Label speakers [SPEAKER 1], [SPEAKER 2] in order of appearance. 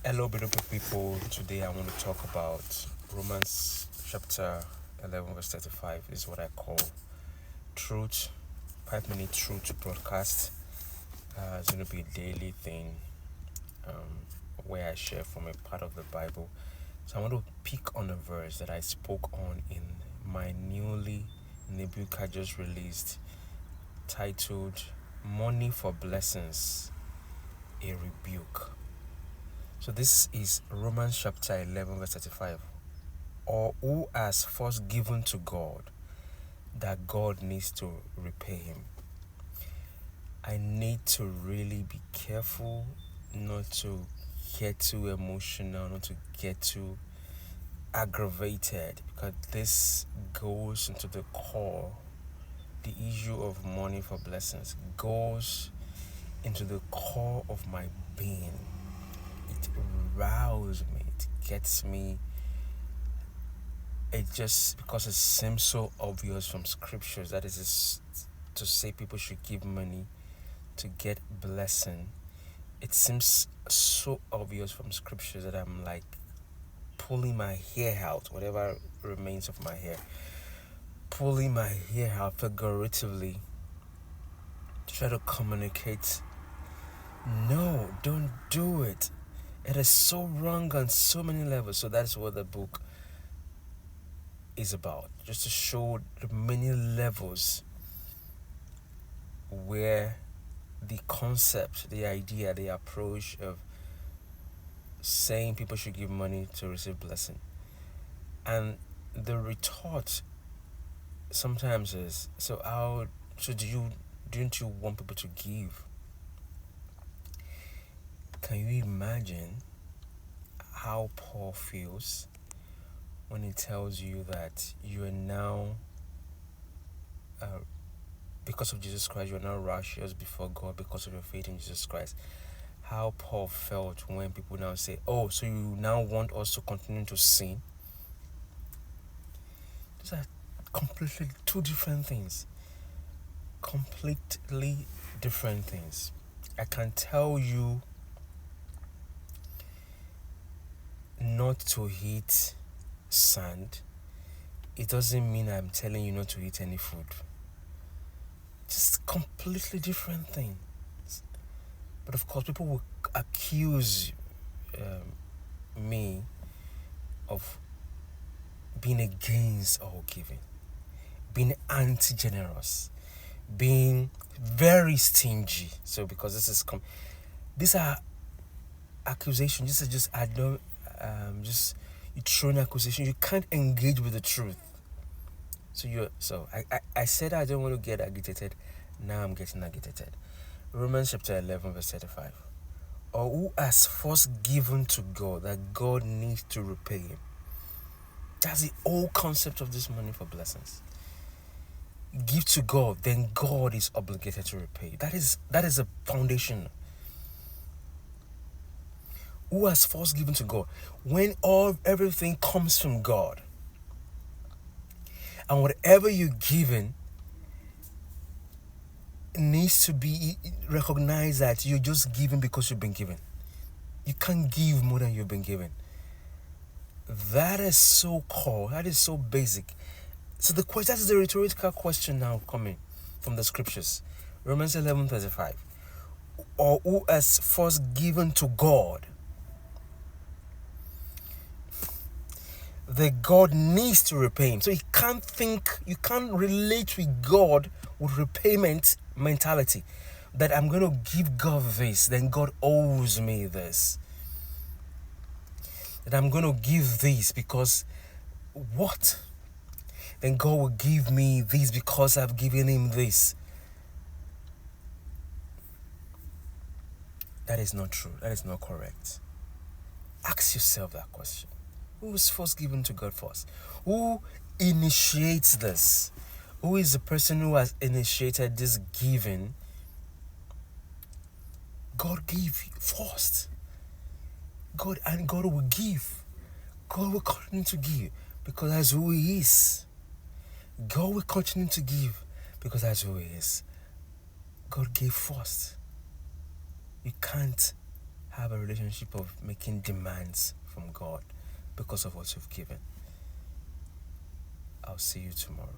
[SPEAKER 1] Hello, beautiful people. Today I want to talk about Romans chapter 11, verse 35. This is what I call truth, 5 minute truth broadcast. It's going to be a daily thing where I share from a part of the Bible. So I want to pick on a verse that I spoke on in my newly in the book I just released, titled Money for Blessings, a Rebuke. So this is Romans chapter 11, verse 35. Or who has first given to God, that God needs to repay him. I need to really be careful not to get too emotional, not to get too aggravated, because this goes into the core. The issue of money for blessings goes into the core of my being. It rouses me, it gets me. It just, because it seems so obvious from scriptures that it is to say people should give money to get blessing. It seems so obvious from scriptures that I'm like pulling my hair out, whatever remains of my hair, pulling my hair out figuratively to try to communicate. No, don't do it. It is so wrong on so many levels. So that's what the book is about, just to show the many levels where the concept, the idea, the approach of saying people should give money to receive blessing, and the retort sometimes is, don't you want people to give? Can you imagine how Paul feels when he tells you that you are now because of Jesus Christ, you are now righteous before God because of your faith in Jesus Christ? How Paul felt when people now say, oh, so you now want us to continue to sin? These are completely two different things. Completely different things. I can tell you not to eat sand. It doesn't mean I'm telling you not to eat any food. Just completely different things. But of course, people will accuse me of being against all giving, being anti-generous, being very stingy. So because these are accusations. This is just just you throw an accusation. You can't engage with the truth. I said I don't want to get agitated. Now I'm getting agitated. Romans chapter 11, verse 35. Or who has first given to God, that God needs to repay him. That's the whole concept of this money for blessings. Give to God, then God is obligated to repay. That is a foundation. Who has first given to God? When everything comes from God, and whatever you're given needs to be recognized that you're just giving because you've been given. You can't give more than you've been given. That is so core. That is so basic. So that is the rhetorical question now coming from the scriptures. Romans 11:35. Or who has first given to God, that God needs to repay him. So you can't relate with God with repayment mentality. That I'm going to give God this, then God owes me this. That I'm going to give this because what? Then God will give me this because I've given him this. That is not true. That is not correct. Ask yourself that question. Who is first given to God first? Who initiates this? Who is the person who has initiated this giving? God gave first. God will give. God will continue to give because that's who he is. God will continue to give because that's who he is. God gave first. You can't have a relationship of making demands from God because of what you've given. I'll see you tomorrow.